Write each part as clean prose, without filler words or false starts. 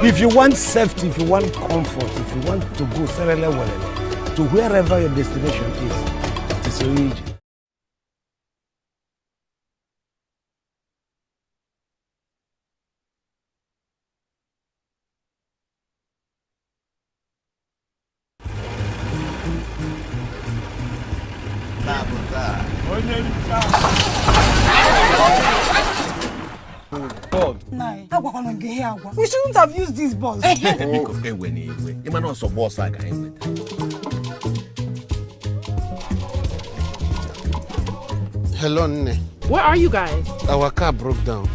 If you want safety, if you want comfort, if you want to go to wherever your destination is, it is your region. We shouldn't have used these balls. Hello, Nne. Where are you guys? Our car broke down.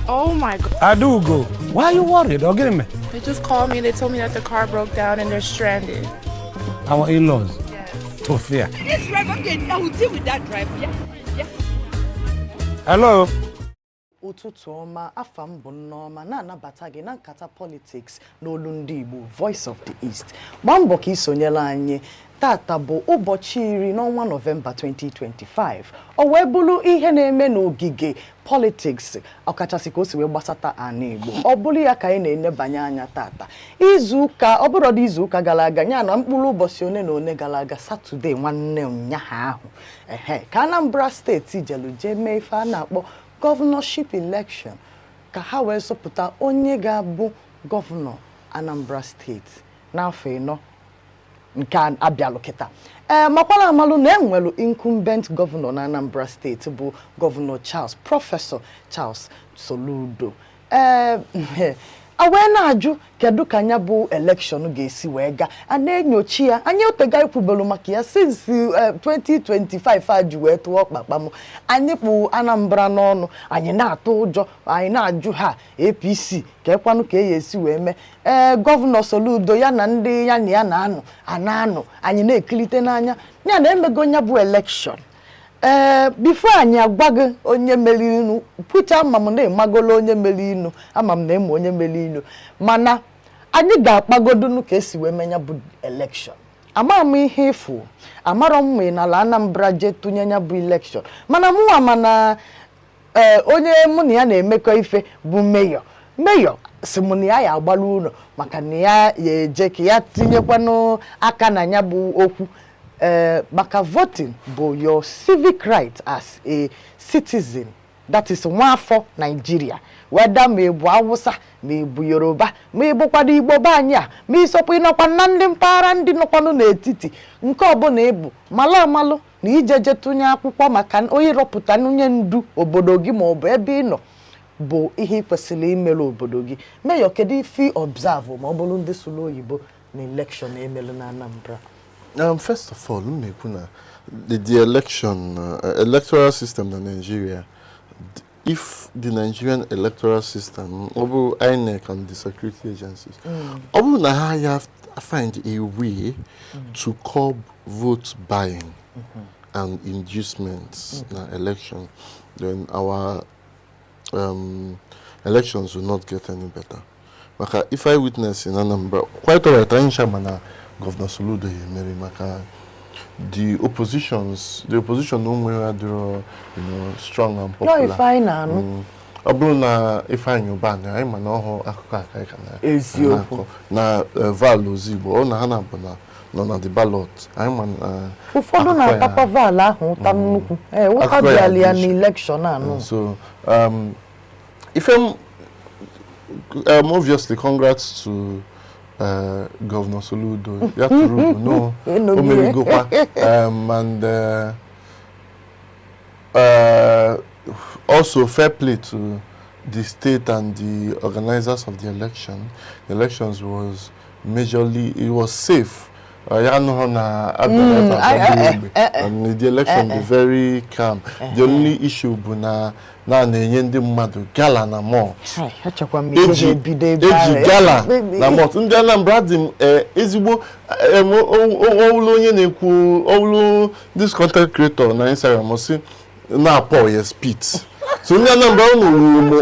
Oh my God. I do go. Why are you worried? Or get me? They just called me. They told me that the car broke down and they're stranded. Our in-laws. Yes. To fear. This driver, okay, I will deal with that driver. Yeah. Hello. Ụtụtụ ọma afọ m bụ Nneọma na-anabata gị na nkata politics n'olu ndị Igbo Voice of the East. Gbaa mbọ ka isonyela anyị. Tata bụ ụbọchị 10 n'ọnwa Novemba 2025. O wee bụrụ ihe na-eme n'ogige politics ọkachasị ka o si wee gbasata ana Igbo. Ọ bụrụ ya ka anyị na-enebanye anya tata. Izuụka ọ bụrụ izuụka gara aga nya na mkpụrụ ụbọchị one na one gara aga Saturday nwanne ụnyaahụ ahụ. Ka Anambra steeti jelu jee mee ife a na-akpọ governorship election ka ha wee sọpụta onye ga-abụ gọvanọ Anambra steeti n'afọ 4 nke abịalụ kịta. Makwara amalụ na enwelu incumbent gọvanọ na Anambra steeti bụ gọvanọ Prọfesọ Charles Soludo. Awe na-ajụ kedu ka anya bụ election ga-esi wee ga a na-enyochi ya anyị otega ikwubelu maka ya since 2025 ajụ wee tụọ kpakpam anyị kpụ Anambra n'ọnụ anyị na-atụ ụjọ anyị na-ajụ ha APC ka ekwanụ ka esi wee mee gọvanọ Soludo ya na ndị ya na ya na-anụ anyị na-ekilite n'anya ya na emego nya bụ election. Before anyị agwago onye melinu pụcha ama m na emagolo onye melinu ama m na emo onye melinu mana anyị ga-akpagodunu ka esi wee menya bụ election. Ama m ihe ifu amara m na ala Anambra je tụnye nya bụ election mana mụ ama na onye mụ na ya na-emekọ ife bụ mayor si mụ na ya agbala ụlọ maka na ya eje ka ya tinyekwanụ aka na nya bụ okwu. Maka voting bụ your civic right as a citizen, that is nwafọ Nigeria, whether ma ebu Hausa ma ebu Yoruba ma ebukwado Igbo be anyị a ma isokwa ịnọkwa na ndị mpaghara ndị nọkwanụ n'etiti nke ọbụla ebu malụ amalụ na ijeje tụnye akwụkwọ maka onye rọpụta onye ndu obodo gị ma ọ bụ ebe ị nọ bụ ihe kwesịrị imere obodo gị. Mayor kedu ife observe ma ọ bụrụ ndị sụlụ oyibo na election emelu na Anambra? First of all, the election electoral system in Nigeria, if the Nigerian electoral system, over INEC and the security agencies, over I have to find a way to curb vote buying and inducements in election, then our elections will not get any better. Because if I witness in Anambra, quite all right, I'm Governor Soludo Mary Maka, the opposition no strong and popular. No, if I know. Abuna if I knew ban, I'm an oho akaka na Val Zibo, na Hanabana, none of the ballot. I'm an ụfọdụ na-akakwa val ahụ ụta nnukwu ụka bịala ya n'election. So if obviously congrats to Governor Soludo, no, and also fair play to the state and the organizers of the election. The elections was it was safe. And the election was very calm. The only issue was na na-enye mmadụ gala na malt. Eji gala na malt. Ndị Anambra dị ezigbo owulu onye na-ekwu owulu this content creator na Instagram osi na Paul yes spit. So ndị Anambra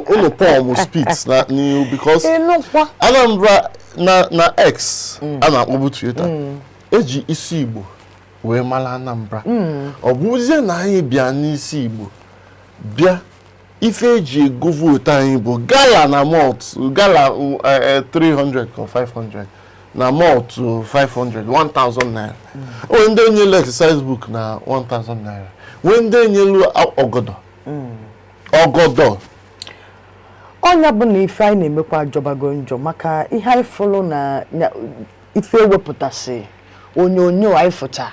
unu Paul mu spit na new because Anambra na X a na-akpọbu Twitter. Eji isi Igbo wee mara Anambra. Ọ bụzie na anyị bịa n'isi Igbo bịa ife ji go vote anyị bụ gala na malt gala 300 or 500 na malt 500 1000 naira o ndị enyelu exercise book na 1000 naira we ndị enyelu ọgọdọ ọnya bụ na ife anyị na-emekwa ajọbago njọ maka ihe anyị fụrụ na ife ewepụtasị onyonyo anyị fụcha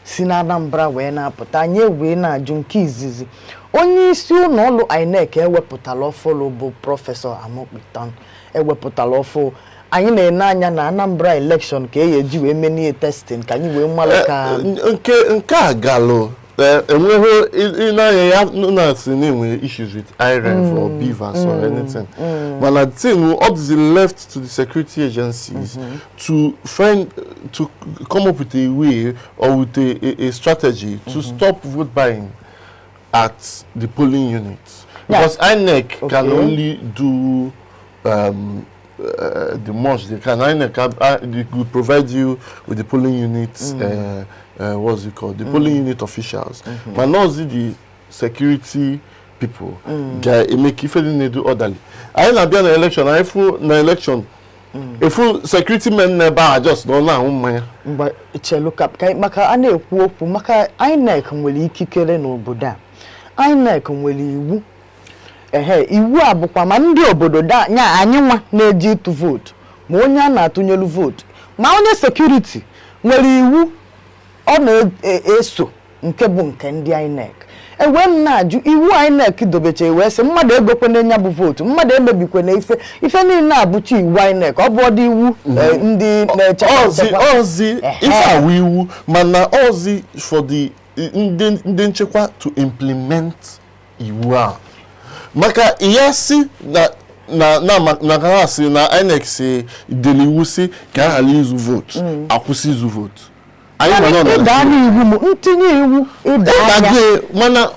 si na Anambra wee na-apụta anyị wee na-ajụ nke izizi onye isi ụlọ ọrụ INEC ewepụtala ọfụlụ bụ prọfesọ Amokpitan ewepụtala ọfụ anyị na-ene anya na Anambra election ka eji wee menie testing ka anyị wee mmalụ ka nke a galụ enweghị ịnanya ya na si na-enwe issues with IREF or BVAS or anything mana the thing all is left to the security agencies to come up with a way or with a strategy to stop vote buying at the polling units because INEC can only do the most they can. INEC will provide you with the polling units what's it called? The polling unit officials. But not the security people. They make if they do orderly. I na be an election. I full na election. If security men never just don't know. But it's a look up. Maka ane ekwu maka INEC nwere ikikere n'obodo a. INEC nwere iwu. Iwu a bụkwa ma ndị obodo da nya anyị nwa na-eji ịtụ vote ma onye a na-atụnyelu vote ma onye security nwere iwu ọ na-eso nke bụ nke ndị INEC ewe m na-ajụ iwu INEC dobecha wee sị mmadụ egokwana nya bụ vote mmadụ emebikwana ife niile abụcha iwu INEC ọ bụ ọdị iwu ndị na-eche ozi ife awụ iwu mana ozi for the ndị nchekwa to implement iwu a maka ihe si na ka si na INEC si deli iwu si ka ha ghara izu vote akwụsị izu vote ịda n'iwu m ntinye iwu ịda mana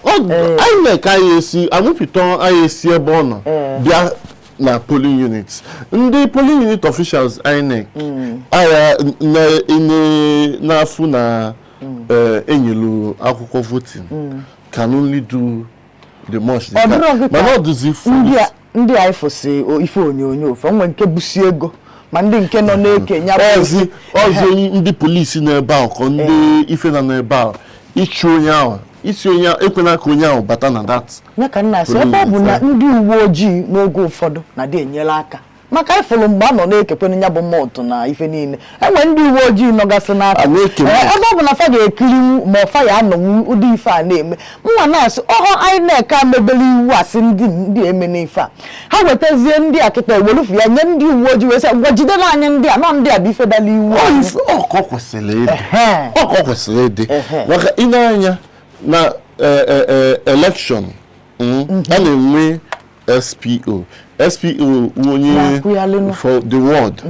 INEC anyị esi amụpụta anyị esi ebe ọ nọ bịa na polling units ndị polling unit officials INEC aya na-afụ na enyelu akwụkwọ voting can only do the most they can but not the full ndị anyị fụsị ife onyonyo ofe nwe nke busi ego ma ndị nke nọ na-eke nya ọzọ ndị polisi na-ebe ahụ ka ndị ife na n'ebe ahụ ịchụ onye ahụ isi onye ekwena ka onye ahụ bata na that ya ka nna asị ebe ọ bụ na ndị uwe ojii n'oge ụfọdụ na-adị enyere aka maka ifụlụ mgbe a nọ na-ekekwe nya bụ mọtụ na ife niile enwe ndị uwe ojii nọgasị n'aka ebe ọ bụ na fa ga-ekiri ma ọfa ya anọnwu ụdị ife a na-eme nwa na-asị ọhọ INEC amebele iwu asị ndị eme n'ife a ha wetazie ndị a kịta ewelufu ya nye ndị uwe ojii wee sị ngwa jidere anyị ndị a nọ ndị a bụ ife dala iwu ọkọ kwesịrị ịdị maka ịna-anya na election a na-enwe SPO onye for the ward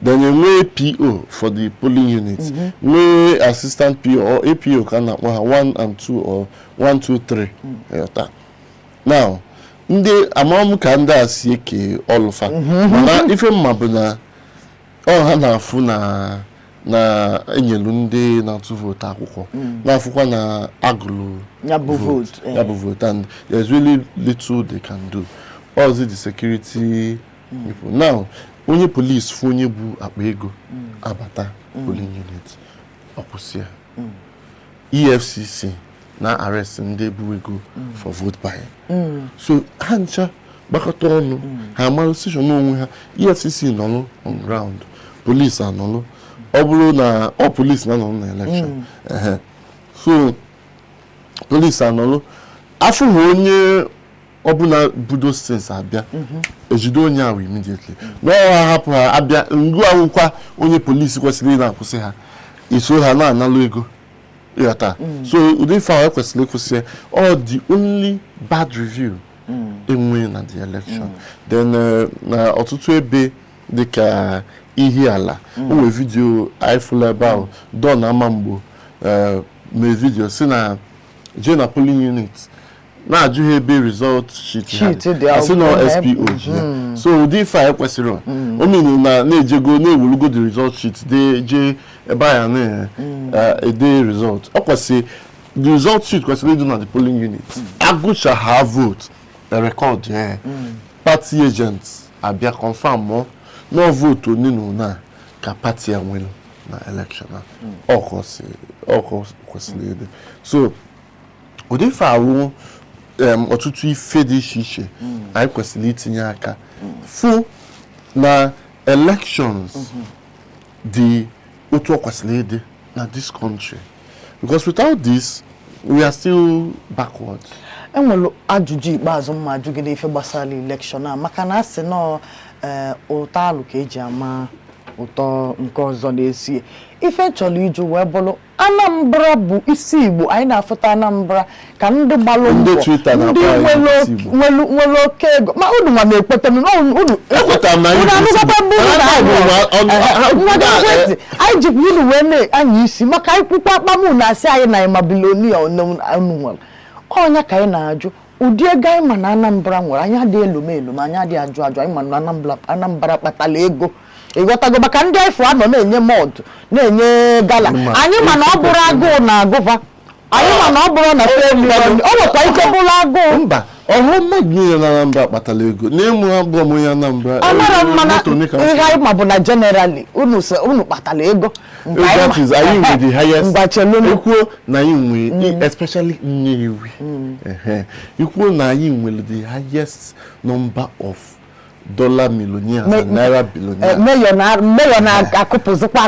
then you PO for the polling units assistant PO or APO can 1 and 2 or 1 2 3 now ndị amam ka ndị asi eke olufa mana ife mmabu na ha na-afụ na enyelu ndị na-atụ vote akwụkwọ na-afụkwa na agụlụ ya bụ vote and there's really little they can do. Also the security people. Now, only police phone bu akpa ego abata polling unit okusia. EFCC na arrest ndị bu ego for vote buying. So hancha gbakọta ọnụ ha amarụ station onwe ha EFCC nọ on ground, police anọ ọ bụrụ na police na nọ na election. So police anọ afọ onye ọbụna budo sense abịa ejide onye ahụ immediately na ha hapụ ha abịa ngụ akwụkwọ onye polisi kwesịrị na-akwụsị ha iso ha na-analụ ego ịghọta so ụdị ife ahụ kwesịrị ịkwụsị all the only bad review enwe na the election then na ọtụtụ ebe dịka ihe ala o nwere vidio ifụla ebe ahụ don amamgbo mee vidio si na je na polling unit na-ajụ ha ebe result sheet asị na SPO so ụdị ife a kwesịrị omenu na-ejego na-ewulugo the result sheet je ebe a na-ede result ọ kwesịrị the result sheet kwesịrị ịdị na the polling unit agụcha ha vote record party agents abia confirm mo no vote oninu na ka party win na election na kwesịrị so ụdị ife awụ ọtụtụ ife dị iche iche anyị kwesịrị itinye aka fụ na elections dị otu ọ kwesịrị ịdị na this country because without this we are still backwards. Enwere ajụjụ ikpeazụ mma ajụgide ife gbasara election a maka na asị nọ ụtọ alụ ka eji ama ụtọ nke ọzọ na-esi ife chọrọ iju wee bụrụ Anambra bụ isi Igbo anyị na-afụta Anambra ka ndị gbalụ mbọ ndị nwere oke ego ma unu nwa na-ekweta unu anyị jikwa unu wee na-anya isi maka anyị kpukpe akpamụ na-asị anyị na ịmabilionia unu nwere ọnya ka anyị na-ajụ ụdị ego anyị ma na Anambra nwere anyị adịghị elomelu ma anyị adịghị ajụ anyị ma na Anambra kpatara ego ịghọtago maka ndị ifo anọ na-enye mọdụ na-enye gala anyị ma na ọ bụrụ agụụ na agụva anyị ma na ọ bụrụ na ọ nwekwa ike bụrụ agụụ mba ọhụrụ mmadụ niile na Anambra kpatara ego n'ịmụ abụọ m onye Anambra amara mmana ihe anyị ma bụ na generally unu kpatara ego that is anyị nwe the highest ikwuo na anyị nwe especially Nnewi ikwuo na anyị nwere the highest number of dollar millionaires and naira billionaires. Mayor na akụpụzikwa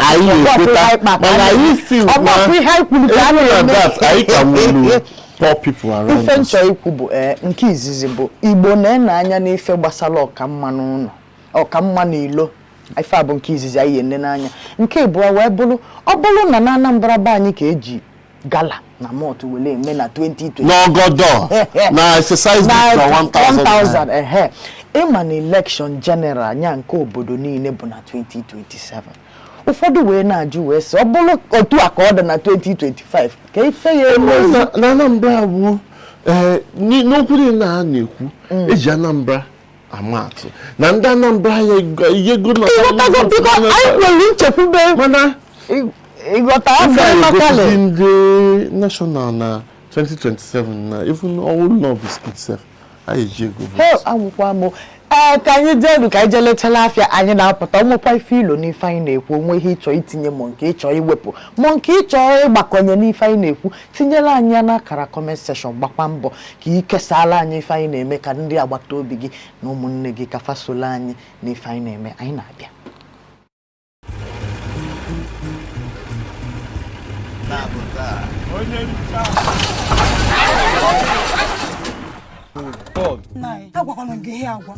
poor people around us. Ife nchọ ikwu bụ nke izizi bụ Igbo na-ene anya n'ife gbasara ọkamma n'ụlọ ọkamma n'ilo ife abụ nke izizi anyị ene n'anya nke abụọ wee bụrụ ọ bụrụ na Anambra be anyị ka eji gala na motu wele eme na 2020 n'ogodo na exercise na 1000 ịma na election general anya nke obodo niile bụ na 2027 ụfọdụ wee na-ajụ wee sị ọ bụrụ otu a ka ọ dị na 2025 ka ife ya eme na Anambra bụ n'okwu niile a na-ekwu eji Anambra amatụ na ndị Anambra ya ego na anyị nwere nchekwube mana ịghọta afọ makale ndị national na 2027 na even all love biscuit self anyị eji ego agwụkwa m ka anyị jeelu ka anyị jelechala afịa anyị na-apụta ọmụkwa ife ilo n'ife anyị na-ekwu onwe ihe ịchọ itinye mọ nke ịchọ iwepụ mọ nke ịchọ ịgbakọnye n'ife anyị na-ekwu tinyela anyị ya n'akara comment section gbakwa mbọ ka ị kesala anyị ife anyị na-eme ka ndị agbata obi gị na ụmụnne gị ka fasola anyị n'ife anyị na-eme anyị na-abịa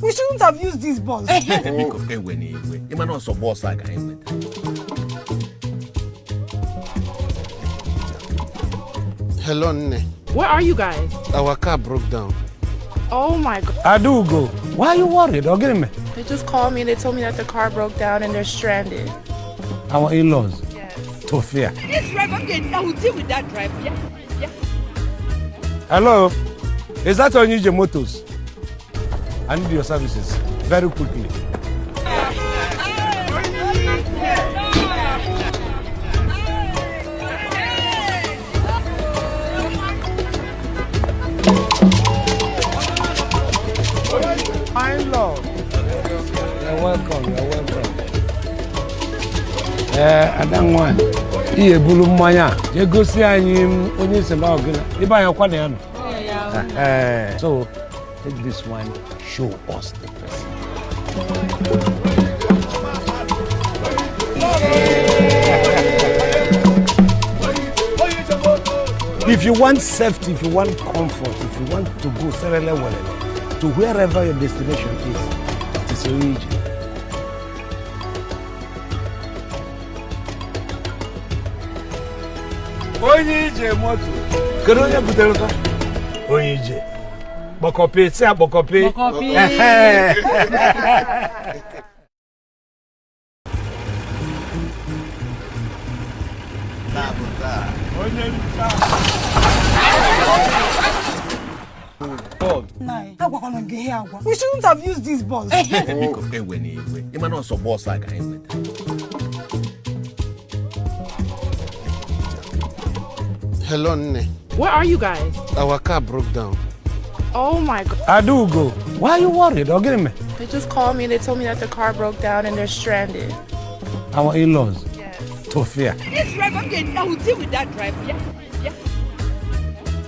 We shouldn't have used these balls. Hello, Nne. Where are you guys? Our car broke down. Oh my God. Adugo, why are you worried? Me. They just called me and they told me that the car broke down and they're stranded. Our in-laws. Yes. Tofia. This driver, I will deal with that driver. Yeah. Hello? Is that Onije Motors? I need your services very quickly. My lord. You're welcome. I don't want. Iye bulu mmanya. Je gosi anyị onye isi na ogina. Ibe anyị kwa na ya no. So take this one, show us the person. If you want safety, if you want comfort, if you want to go to wherever your destination is, it is your region. Onye moto. Kedu onye butere ka? Onye Bokopi, say Bokopi. Bokopi. We shouldn't have used these balls. Hello, Nne. Where are you guys? Our car broke down. Oh my God. I do go. Why are you worried? Or get me? They just called me and they told me that the car broke down and they're stranded. Our in-laws. Yes. Tofia. This driver can now deal with that driver. Yeah. Yeah.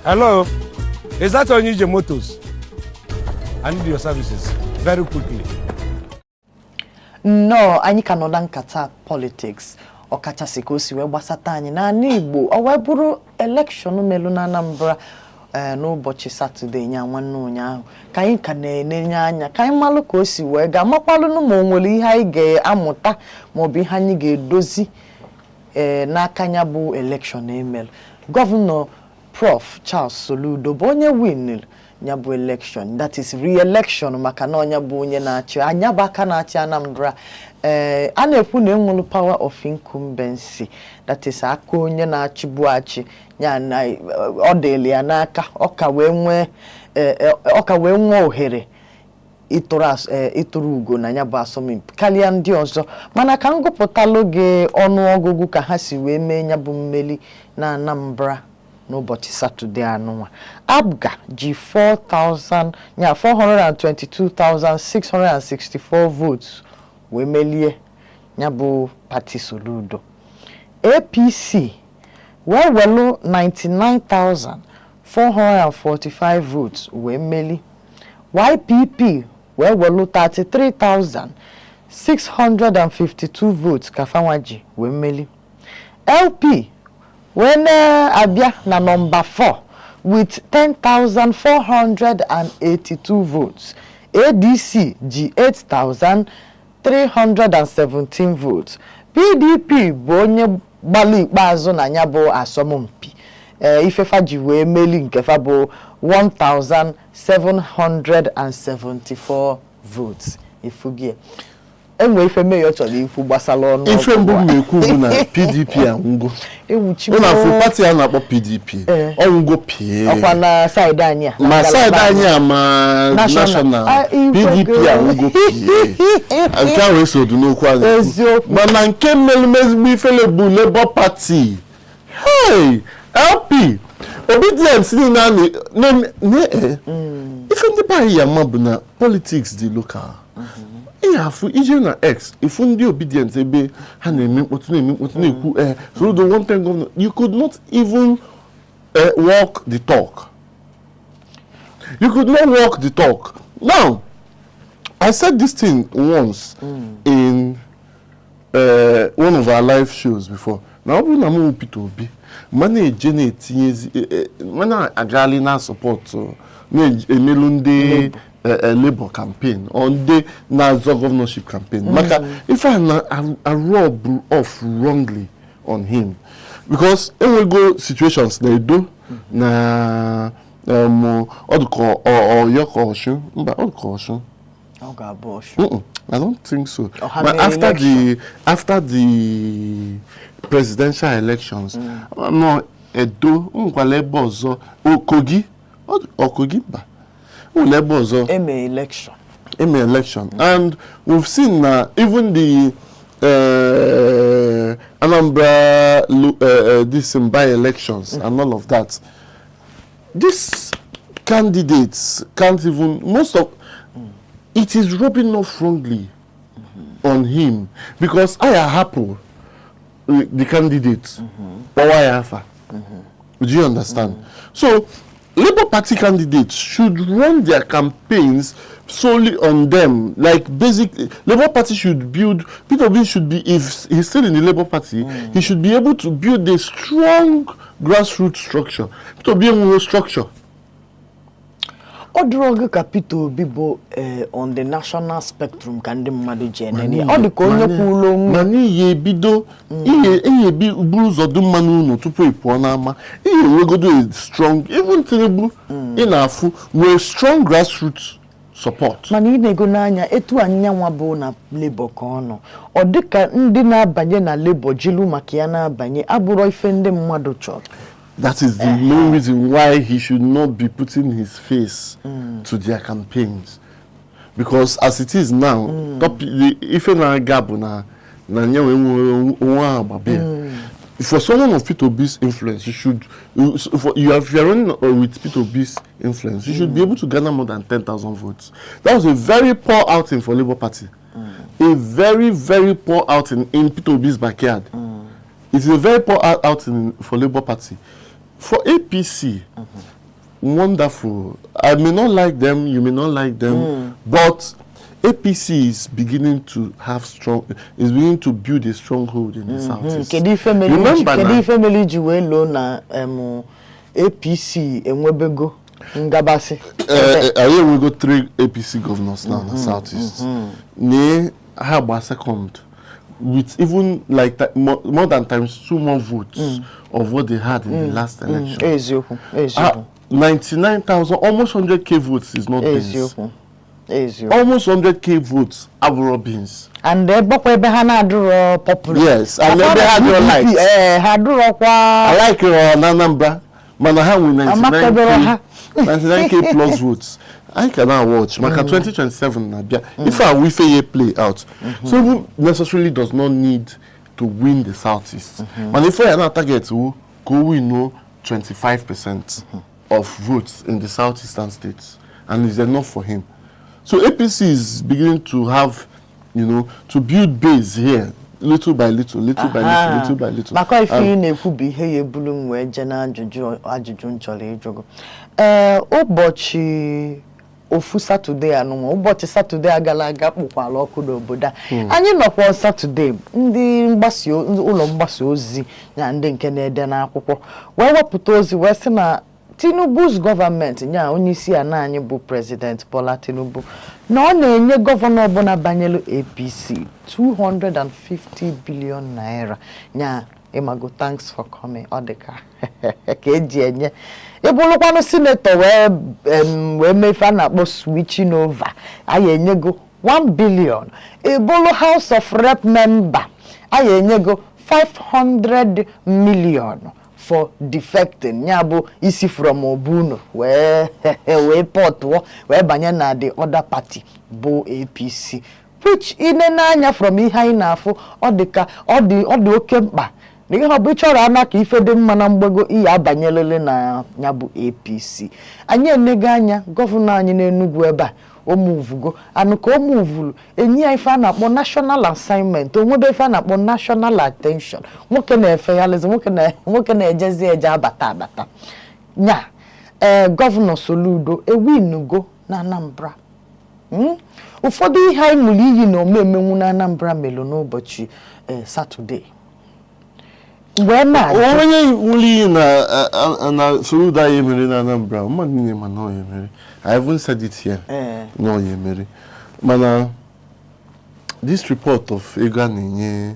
Hello? Is that Onije Motors? I need your services very quickly. No, anyị ka nọda nkata politics. Ọkachasị ka o si wee gbasata anyị n'ala Igbo. O wee bụrụ election melu na Anambra n'ụbọchị Satọde nya nwanne ụnyaahụ. Ka anyị ka na-enenye anya, ka anyị malụ ka o si wee ga makwalu ma o nwere ihe anyị ga-amụta ma ọ bụ ihe anyị ga-edozi n'aka nya bụ election emelu. Gọvanọ Prof Charles Soludo bụ onye win nya bụ election, that is re-election maka na onye bụ onye na-achị anya bụ aka na-achị Anambra. A na-ekwu na enwelu power of incumbency, that is aka onye na-achịbu achị ya na ọ dịrị ya n'aka ọ ka wee nwee ohere ịtụrụ ugo na ya bụ asọmpi karịa ndị ọzọ. Mana ka m gụpụtalụ gị ọnụọgụgụ ka ha si wee mee ya bụ mmeli na Anambra n'ụbọchị Satọde anụnwa. Abga ji 422,664 votes wee melie ya bụ pati Soludo. APC wee welu 99,445 votes wee meli. YPP wee welu 33,652 votes ka fanwaji wee meli. LP when abia na number 4 with 10,482 votes. ADC ji 8,317 votes. PDP bụ onye gbali ikpeazụ na nya bụ asọmpi. Ifefa ji wee meli nke fa bụ 1,774 votes. Ifugie. Enwe ife meyo chọrọ ikwu gbasara ọnụ. Ife mbụ na-ekwu bụ na PDP anwụgo. Ụlọ afọ pati a na-akpọ PDP. Ọnwụgo pie. Ọkwa na side anyị a. Ma side anyị a ma national. PDP anwụgo pie. Nke ahụ esodu n'okwu anyị. Eziokwu. Mana nke mezigbo ifele bụ Labour Party. Hey! LP! Obedience niile a ife ndị be anyị ya ma bụ na politics dị local. Ihafu ije na X, if ndị obedient ebe ha na-eme mkpọtụ na-ekwu so the one time governor, you could not even walk the talk. You could not walk the talk. Now, I said this thing once in one of our live shows before. Now, when I'm Peter Obi, money generate mana agali na support Melunde Labour campaign on the Nazo governorship campaign. Maka if I rob off wrongly on him, because when we go situations they do na I don't think so. But after the presidential elections, no Edo Bozo Okogi ba. election. And we've seen even the Anambra this by-elections and all of that. These candidates can't even, most of it is rubbing off wrongly on him, because I happen the candidates or I have. Do you understand? So Labour Party candidates should run their campaigns solely on them. Like Labour Party should build, Peter Obi should be, if he's still in the Labour Party, he should be able to build a strong grassroots structure. Peter Obi will structure. Odroge ka Peter Obi bụ on the national spectrum ka ndị mmadụ ji enene. Ọ dị ka onye kwulo onwe. Mana ihe bido ihe bi buru ụzọ dị mma n'ụlọ tupu ị pụọ n'ama. Ihe wegodo strong, even Tinubu ị na-afụ nwere strong grassroots support. Mana ị na-ego n'anya etu anyanwa bụ na Labour ka ọ nọ. Ọ dị ka ndị na-abanye na Labour jilu maka ya na-abanye abụrụ ife ndị mmadụ chọrọ. That is the main reason why he should not be putting his face to their campaigns. Because as it is now, if you are gap na nyewe for someone of Peter Obi's influence, you should, if you're running with Peter Obi's influence, you should be able to garner more than 10,000 votes. That was a very poor outing for Labour Party. A very, very poor outing in Peter Obi's backyard. It's a very poor outing for Labour Party. For APC, wonderful. I may not like them, you may not like them, but APC is beginning to beginning to build a stronghold in the Southeast. Kedi family juwelo na APC enwebego ngabasi. We got 3 APC governors now in the Southeast. Ne have second with even like that, more than times 2 more votes of what they had in the last election. 99,000, almost 100k votes is not this. Almost 100k votes have Robins. And they popular. Yes, and then they had your likes. I like Anambra. Manaha with 99k plus votes. I can now watch. Maka 2027 if I we fair play out. So who necessarily does not need to win the Southeast. And if I are target to go win 25% of votes in the Southeastern states, and it's enough for him. So APC is beginning to have, to build base here, little by little, little by little, little by little. Maka if you could be here, bulung we jena ajujun chole jogo. Obochi ofu Saturday anu, obochi Saturday agalaga pukwa lokudo oboda. Anyị nọkwa Saturday, ndị mgbasa ụlọ mgbasa ozi na ndị nke na-ede n'akwụkwọ wee wepụta ozi wee sị na Tinubu's government nya onye isi ana anyị bụ President Bola Tinubu na ọ na-enye gọvanọ ọbụla banyelu APC 250 billion naira nya Imago, thanks for coming. Odeka. Kejenye. Ebulukwana senator we mefa na bo switching over. Ayenye go 1 billion. Ebulu House of Rep member. Ayenye go 500 million for defecting. Nyabo isi from Obuno. We port we banya na the other party bo APC. Which inenanya from ihe na-afụ odika odi oke mkpa n'ihe bụ chọrọ ana ka ife dị mma na mgbego ihe abanyelele na nya bụ APC anyị enega anya gọvanọ anyị n'Enugu ebe a o muvugo anu ka o muvulu enyi ya ife na-akpọ national assignment onwebe ife na-akpọ national attention nwoke na-efe ya lezi nwoke na-ejezi eje abata nya gọvanọ Soludo ewinugo na Anambra ụfọdụ ihe anyị ṅụrụ iyi na omemenwu na Anambra melo n'ụbọchị Saturday. Wee na onye ṅụrụ iyi na Soludo anyị mere na Anambra, mmadụ niile ma na ọ ya mere. I haven't said it here. Na ọ ya mere. Mana this report of ego na-enye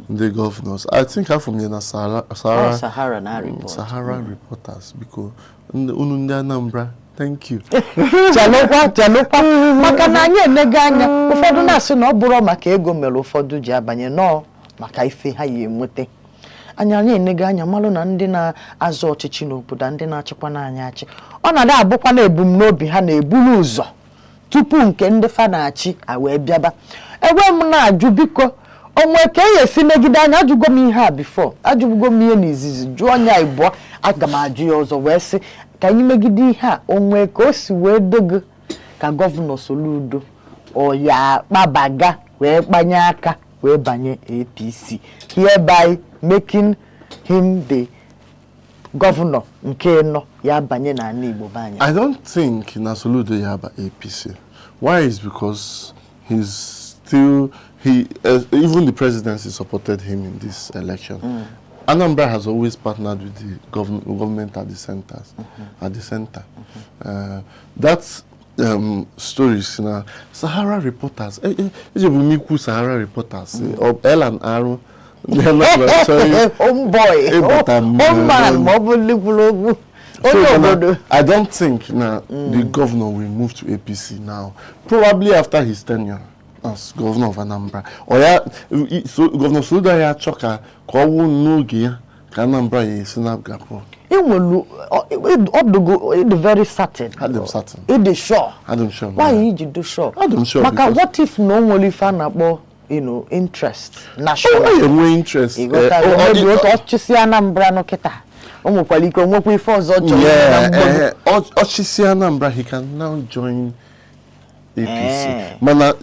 the governors, I think half from the Sahara reporters because unu ndị Anambra. Thank you. Chalokwa. Maka na anyị enega anya ụfọdụ na-asị na ọ bụrụ maka ego mere ụfọdụ ji abanye nọ maka ife ha ya enwete. Anyị enega anya malụ na ndị na-azọ ọchịchị n'obodo ndị na-achịkwa n'anya achị. Ọ na-ada abụkwa na ebumnobi ha na-eburu ụzọ tupu nke ndị fa na-achị wee bịaba. Ebe m na-ajụ biko onwe ka esi megide anya ajụgo m ihe a before. Ajụgo m ihe n'izizi jụọ anya Igbo aga m ajụ ya ọzọ wee sị ka anyị megide ihe a onwe ka o si wee dogo ka gọvanọ Soludo o ya kpabaga wee kpanye aka wee banye APC hereby making him the governor nke nọ ya banye na ala Igbo banye. I don't think na Soludo ya ba APC. Why is because he's still even the presidency supported him in this election. Anambra has always partnered with the government at the centers, at the center. That stories na Sahara reporters. Sahara reporters. El and Aaron. Boy. Man. So I don't think the governor will move to APC now. Probably after his tenure as governor of Anambra. So Governor Soludo ya choka ka owu n'oge ya ka Anambra ya sinap gapo. It very certain. Had them certain. It is sure. Had them sure. Why you do sure? Had them sure. Maka what if no only fan abo interest national. enwe interest. Ọchịsị Anambra no kita. Onwekwala ike onwekwa ife ọzọ chọrọ. Ọchịsị Anambra, he can now join APC. Mana,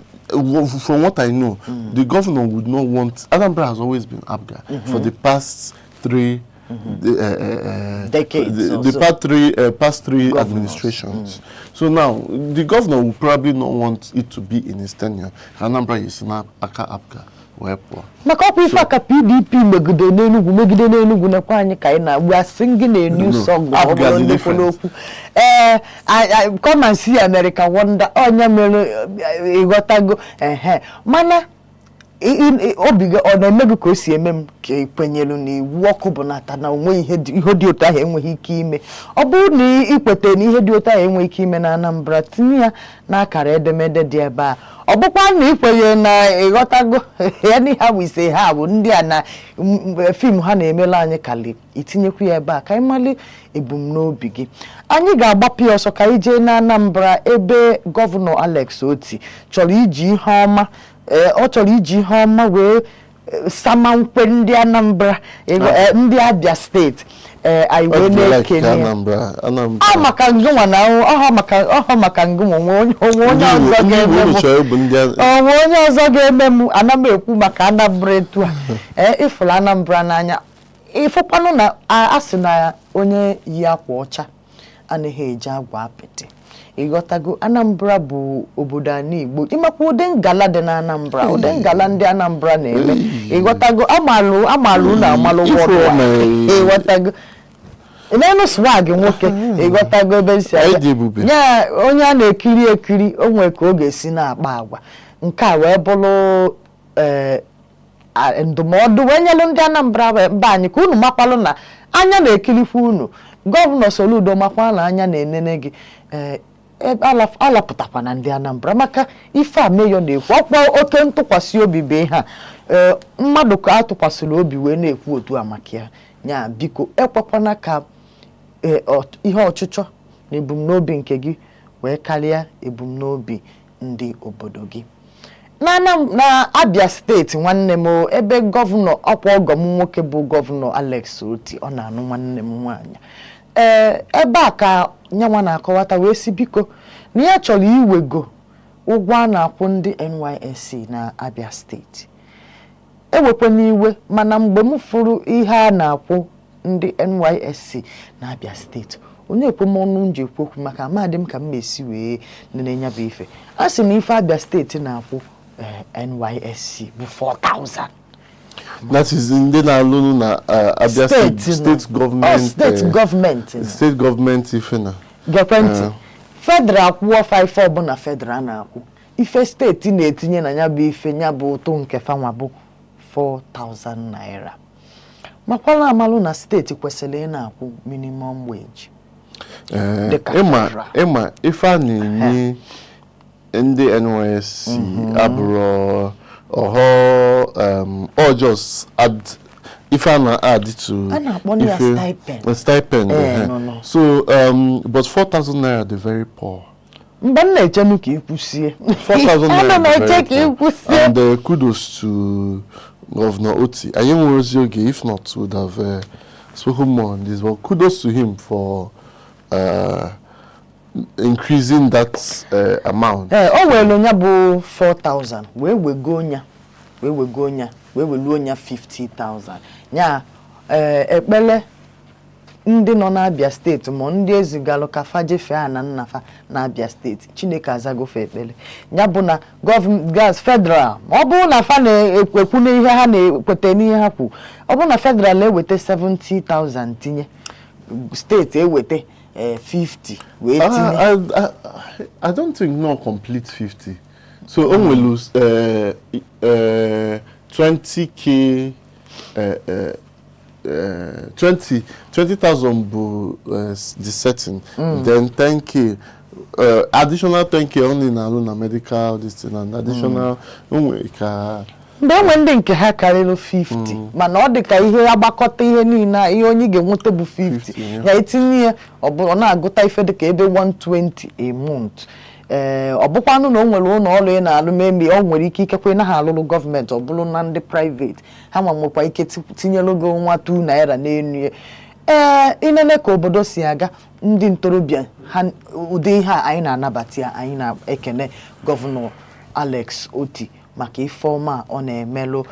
from what I know, the governor would not want. Anambra has always been APGA for the past 3 decades. The past three administrations. So now the governor will probably not want it to be in his tenure. Anambra is na aka APGA. Maka ọkwa ife aka PDP megide n'Enugu nekwa anyị ka anyị we are singing a new song. Come and see America wonder onye mere ịghọtago mana obiga ọ na-emego ka o si eme m ka ikwenyelu na iwu ọkụ bụ nata na onwe ihe dị otu ahụ enweghị ike ime. Ọ bụrụ na ikwete na ihe dị otu ahụ enweghị ike ime na Anambra, tinye ya n'akara edemede dị ebe a. Ọ bụkwa na ikwenye na ịghọtago ya ha bụ ise ha bụ ndị a na fim ha na-emela anyị kali itinyekwu ya ebe a ka anyị mali ebumnobi gị. Anyị ga-agbapụ ya ọsọ ka anyị jee na Anambra ebe gọvanọ Alex Oti chọrọ iji ihe ọma ọ chọrọ iji ihe ọma wee samankwe ndị Anambra ndị Abia steeti anyị wee na-ekene ya maka ngụnwa na ọha maka ngụnwa onwe onye ọzọ ga-eme m ana m ekwu maka Anambra etu a ịfụrụ Anambra n'anya ịfụkwanụ na asị na onye yi akwa ọcha anaghị eji agwa apịtị. Ịghọtago Anambra bụ obodo anyị Igbo. Ịmakwa ụdị ngala dị na Anambra, ụdị ngala ndị Anambra na-eme. Ịghọtago amalụ na amalụ wọdụ. Ịghọtago n'enu swag nwoke. Ịghọtago ebe si ya onye a na-ekiri o nwere ka ọ ga-esi na-akpa agwa. Nke a wee bụrụ ndụmọdụ wee nyelụ ndị Anambra mba anyị ka unu makwalụ na anya na-ekirikwa unu. Gọvanọ Soludo makwa na anya na-enene gị alapụtakwa na ndị Anambra maka ife a meyo na-ekwu ọkpọ oke ntụkwasị obi be ha mmadụ ka atụkwasịrị obi wee na-ekwu otu a maka ya biko ekwekwana ka ihe ọchịchọ na ebumnobi nke gị wee karịa ebumnobi ndị obodo gị. Na Abia steeti nwanne m ebe gọvanọ ọkwa ọgọ m nwoke bụ gọvanọ Alex Oti ọ na-anụ nwanne m nwaanyị ebe a ka nyanwa na-akọwata wee si biko na ya chọrọ iwego ụgwọ a na-akwụ ndị NYSC na Abia steeti. Ewekwe n'iwe mana mgbe m fụrụ ihe a na-akwụ ndị NYSC na Abia steeti onye ekwemọnụ nji ekwu maka amadị m ka m esi wee nenenya bụ ife. A sị na ife Abia steeti na-akwụ NYSC bụ 4,000. That is ndị na-alụ na Abia state government. State government ife na. Gọọmenti federal kwụọ 5 ọbụna federal na-akwụ. Ife steeti na-etinye na ya bụ ife ya bụ ụtụ nke fanwa bụ 4,000 naira. Makwala amalụ na steeti kwesịrị ị na-akwụ minimum wage. Ịma ife a na-enye ndị NYSC abụrụ or just add if I add to a stipend. No. So but 4,000 naira they're very poor. 4,000 naira. And kudos to Governor Oti. I am okay, if not would have spoken more on this. But kudos to him for increasing that amount. Oh well, onya bo 4,000. We go nya 50,000. Nya ekpele ndị nọ na Abia steeti ma ndị ezigalo ka faje fe ana nnafa na Abia steeti Chineke azago fe ekpele. Nya bụ na gas federal ọ bụ na fa na-ekwu n'ihe ha na-ekwete n'ihe ha kwu. Ọ bụ na federal ewete 70,000 tinye steeti ewete 50 we I don't think no complete 50. So we lose 20k 20,000 the setting, then 10k additional 10k only na medical this thing and additional Mgbe ndị nke ha karịrị 50 mana ọ dị ka ihe agbakọta ihe niile ihe onye ga-enweta bụ 50 ya etinye ya ọ na-agụta ife dị ka ebe 120 a month ọbụkwanụ na o nwere ụlọ ọrụ ị na-alụ memi ọ nwere ike ikekwe na ha alụrụ gọọmenti ọ bụrụ na ndị private ha ma nwekwa ike tinyelu gị nwa 2 naira n'enu inene ka obodo si aga ndị ntorobịa ha ụdị ihe a anyị na-anabata ya anyị na-ekene gọvanọ Alex Oti maka ife ọma ọ na-emelụ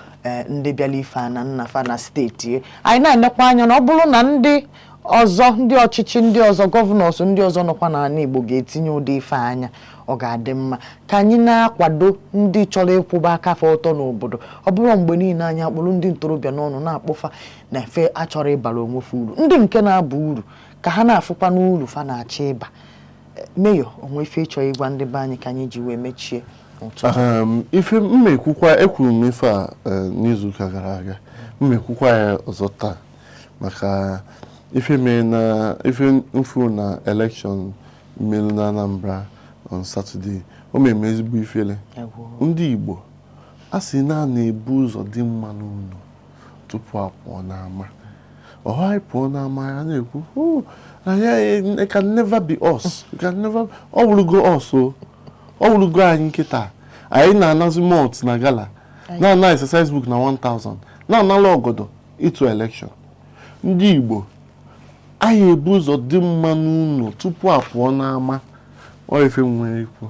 ndị bịala ife na nnafa na steeti anyị na-enekwa anya na ọ bụrụ na ndị ọzọ ndị ọchịchị ndị ọzọ gọvanọs ndị ọzọ nọkwa n'ala Igbo ga-etinye ụdị ife anya ọ ga-adị mma ka anyị na-akwado ndị chọrọ ịkwụba aka fa ọtọ n'obodo ọ bụrụ mgbe niile anyị akpụrụ ndị ntorobịa n'ọnụ na-akpụfa na efe achọrọ ịbara onwefe uru ndị nke na-aba uru ka ha na-afụkwa n'uru fa na-achọ ịba meyọ onwe ife ịchọ ịgwa ndị be anyị ka anyị ji wee mechie ife mmekwukwa ekwuru m ife a n'izuụka gara aga mmekwukwa ya ọzọ taa maka ife mere na ife mfu na election mmelu na Anambra on Saturday o mere ezigbo ifele ndị Igbo a sị na na-ebu ụzọ dị mma n'ụlọ tupu apụọ n'ama ọha pụọ n'ama ya na-ekwu it can never be us it can never ọ wụrụgo us ọ wụrụgo anyị nkịta anyị na-anazi malt na gala na exercise book na 1000 na-anala ọgọdọ ịtụ election ndị Igbo anyị ebu ụzọ dị mma n'ụlọ tupu apụọ n'ama ọ ife nwere ikwu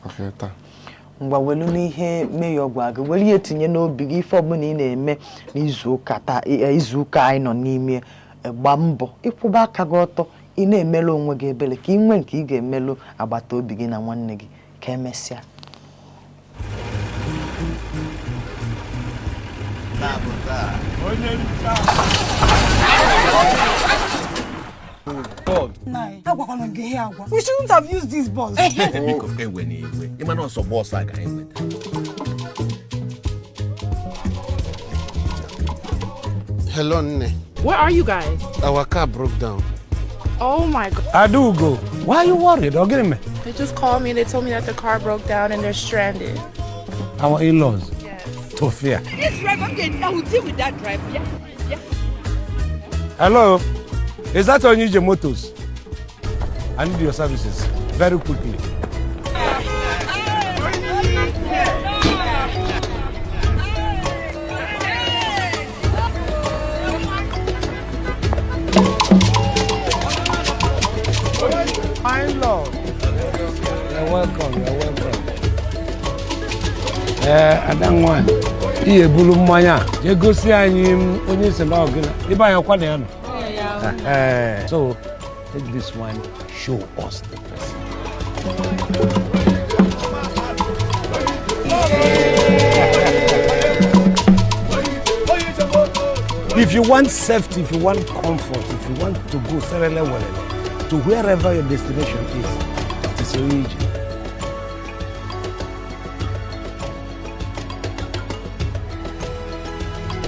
maka taa ngwa welu n'ihe meyọ gwa gị were ihe tinye n'obi gị ife ọbụla ị na-eme n'izuụka anyị nọ n'ime gba mbọ ịkwụba aka gị ọtọ ị na-emelụ onwe gị ebere ka ị nwee nke ị ga-emelụ agbata obi gị na nwanne gị ka emesịa We shouldn't have used these balls. Hello, Nne. Where are you guys? Our car broke down. Oh my God. Adugo, why are you worried? Me. They just called me and they told me that the car broke down and they're stranded. Our in-laws. Yes. Tofia. This driver, okay, I will deal with that driver. Yeah. Hello? Is that Onije Motors? I need your services very quickly. My lord. You're welcome. Adangwa. Iye bulu mmanya. Je gosi anyị onye isi na ogina. Ibe anyị kwa na ya no. So take this one, show us the person. If you want safety, if you want comfort, if you want to go to wherever your destination is, it is your region.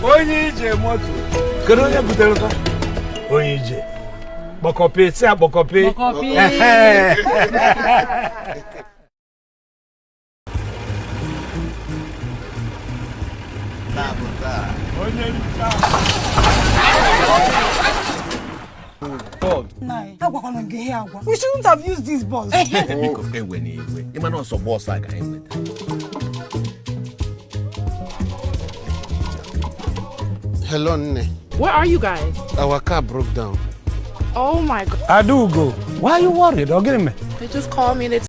Onye moto. Kedu onye butere ka? Onye Bokopi, say Bokopi. We shouldn't have used these balls. Hello, Nne. Where are you guys? Our car broke down. Oh my God. Adugo, why are you worried? They just called me and they